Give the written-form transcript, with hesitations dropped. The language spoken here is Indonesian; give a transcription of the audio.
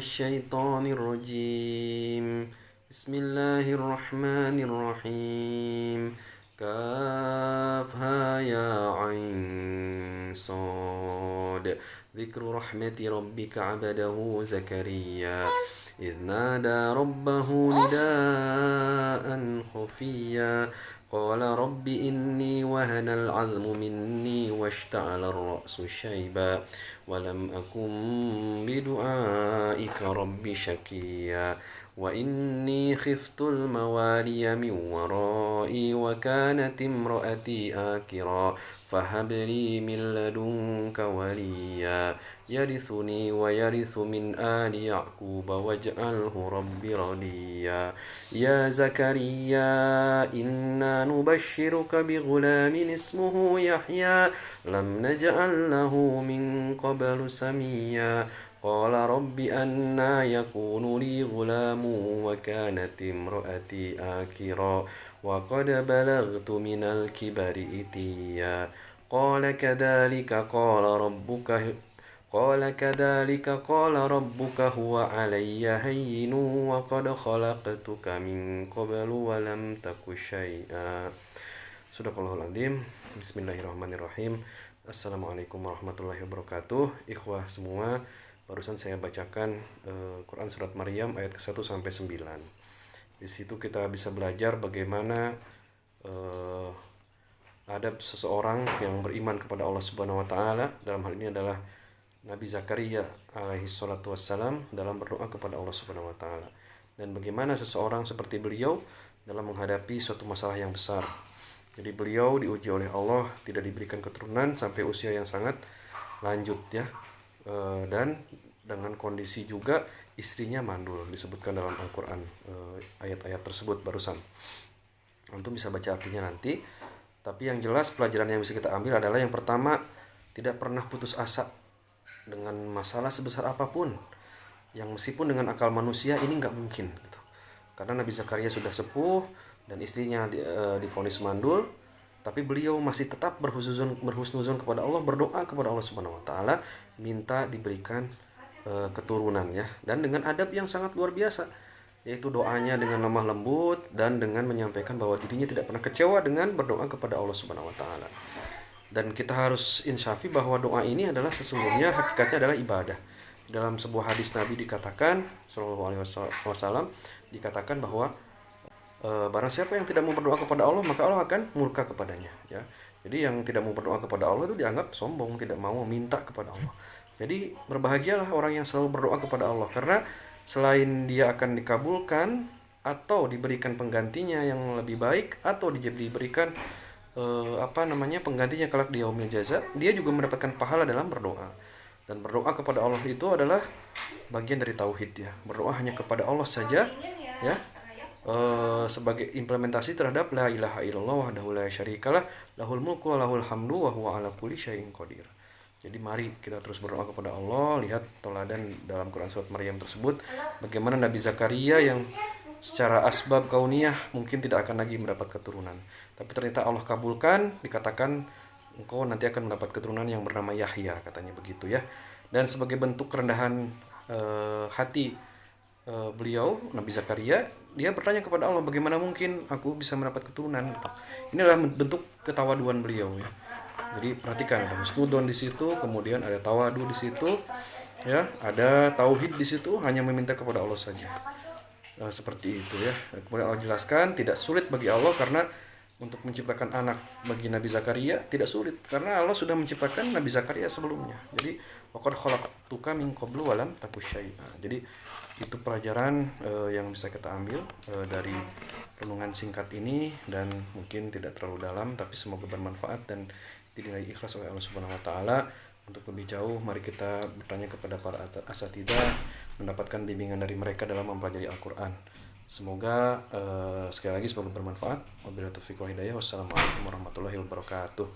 الشيطان الرجيم. بسم الله الرحمن الرحيم. كافها يا عين صاد. ذكر رحمة ربك عبده زكريا إذ نادى ربه نداء خفيا قال رب إني وهن العظم مني واشتعل الرأس شيبا ولم أكن بدعائك رب شقيا وإني خفت الموالي من ورائي وكانت امرأتي آكرا فهب لي من لدنك وليا يرثني ويرث من آل يعقوب واجعله رب رضيا يا زكريا إنا نبشرك بغلام اسمه يحيى لم نجعل له من قبل سميا قال رب أنا يكون لي غلام وكانت امرأتي آكرا وقد بلغت من الكبر إتيا قال كذلك قال ربك هو علي هين وقد خلقتك من قبل ولم تك شيئا. Sadaqallahul Adzim. Bismillahirrahmanirrahim. Assalamualaikum warahmatullahi wabarakatuh. Ikhwah semua, barusan saya bacakan Quran surat Maryam ayat ke-1 sampai 9. Di situ kita bisa belajar bagaimana adab seseorang yang beriman kepada Allah Subhanahu wa taala. Dalam hal ini adalah Nabi Zakaria alaihi salatu wassalam dalam berdoa kepada Allah Subhanahu wa taala. Dan bagaimana seseorang seperti beliau dalam menghadapi suatu masalah yang besar. Jadi beliau diuji oleh Allah, tidak diberikan keturunan sampai usia yang sangat lanjut ya. Dan dengan kondisi juga istrinya mandul, disebutkan dalam Al-Quran ayat-ayat tersebut barusan. Antum bisa baca artinya nanti. Tapi yang jelas pelajaran yang bisa kita ambil adalah yang pertama, tidak pernah putus asa dengan masalah sebesar apapun. Yang meskipun dengan akal manusia ini nggak mungkin gitu. Karena Nabi Zakaria sudah sepuh dan istrinya divonis mandul, tapi beliau masih tetap berhusnuzon kepada Allah, berdoa kepada Allah Subhanahu wa taala, minta diberikan keturunan ya, dan dengan adab yang sangat luar biasa, yaitu doanya dengan lemah lembut dan dengan menyampaikan bahwa dirinya tidak pernah kecewa dengan berdoa kepada Allah Subhanahu wa taala. Dan kita harus insafi bahwa doa ini adalah sesungguhnya hakikatnya adalah ibadah. Dalam sebuah hadis Nabi dikatakan sallallahu alaihi wasallam dikatakan bahwa barang siapa yang tidak mau berdoa kepada Allah, maka Allah akan murka kepadanya ya. Jadi yang tidak mau berdoa kepada Allah itu dianggap sombong, tidak mau meminta kepada Allah. Jadi berbahagialah orang yang selalu berdoa kepada Allah, karena selain dia akan dikabulkan atau diberikan penggantinya yang lebih baik, atau diberikan penggantinya kelak di yaumil jaza, dia juga mendapatkan pahala dalam berdoa. Dan berdoa kepada Allah itu adalah bagian dari tauhid ya. Berdoa hanya kepada Allah saja ya. Sebagai implementasi terhadap la ilaha illallah wahdahu la syarikalah lahul mulku wa lahul hamdu wa huwa ala kulli syai'in qadir. Jadi mari kita terus berdoa kepada Allah. Lihat teladan dalam Quran surat Maryam tersebut, bagaimana Nabi Zakaria yang secara asbab kauniyah mungkin tidak akan lagi mendapat keturunan, tapi ternyata Allah kabulkan, dikatakan engkau nanti akan mendapat keturunan yang bernama Yahya, katanya begitu ya. Dan sebagai bentuk kerendahan hati beliau Nabi Zakaria, dia bertanya kepada Allah, bagaimana mungkin aku bisa mendapat keturunan? Ini adalah bentuk ketawaduan beliau ya. Jadi perhatikan, ada husnudon di situ, kemudian ada tawadu di situ ya, ada tauhid di situ, hanya meminta kepada Allah saja. Seperti itu ya. Kemudian Allah jelaskan tidak sulit bagi Allah, karena untuk menciptakan anak bagi Nabi Zakaria tidak sulit, karena Allah sudah menciptakan Nabi Zakaria sebelumnya. Jadi waqad khalaqtuka min qablu wa lam taku syai'a. Jadi itu pelajaran yang bisa kita ambil dari renungan singkat ini, dan mungkin tidak terlalu dalam, tapi semoga bermanfaat dan dinilai ikhlas oleh Allah Subhanahu wa taala. Untuk lebih jauh, mari kita bertanya kepada para asatidzah, mendapatkan bimbingan dari mereka dalam mempelajari Al-Quran. Semoga sekali lagi semoga bermanfaat. Wabillahi taufiq wal hidayah. Wassalamualaikum warahmatullahi wabarakatuh.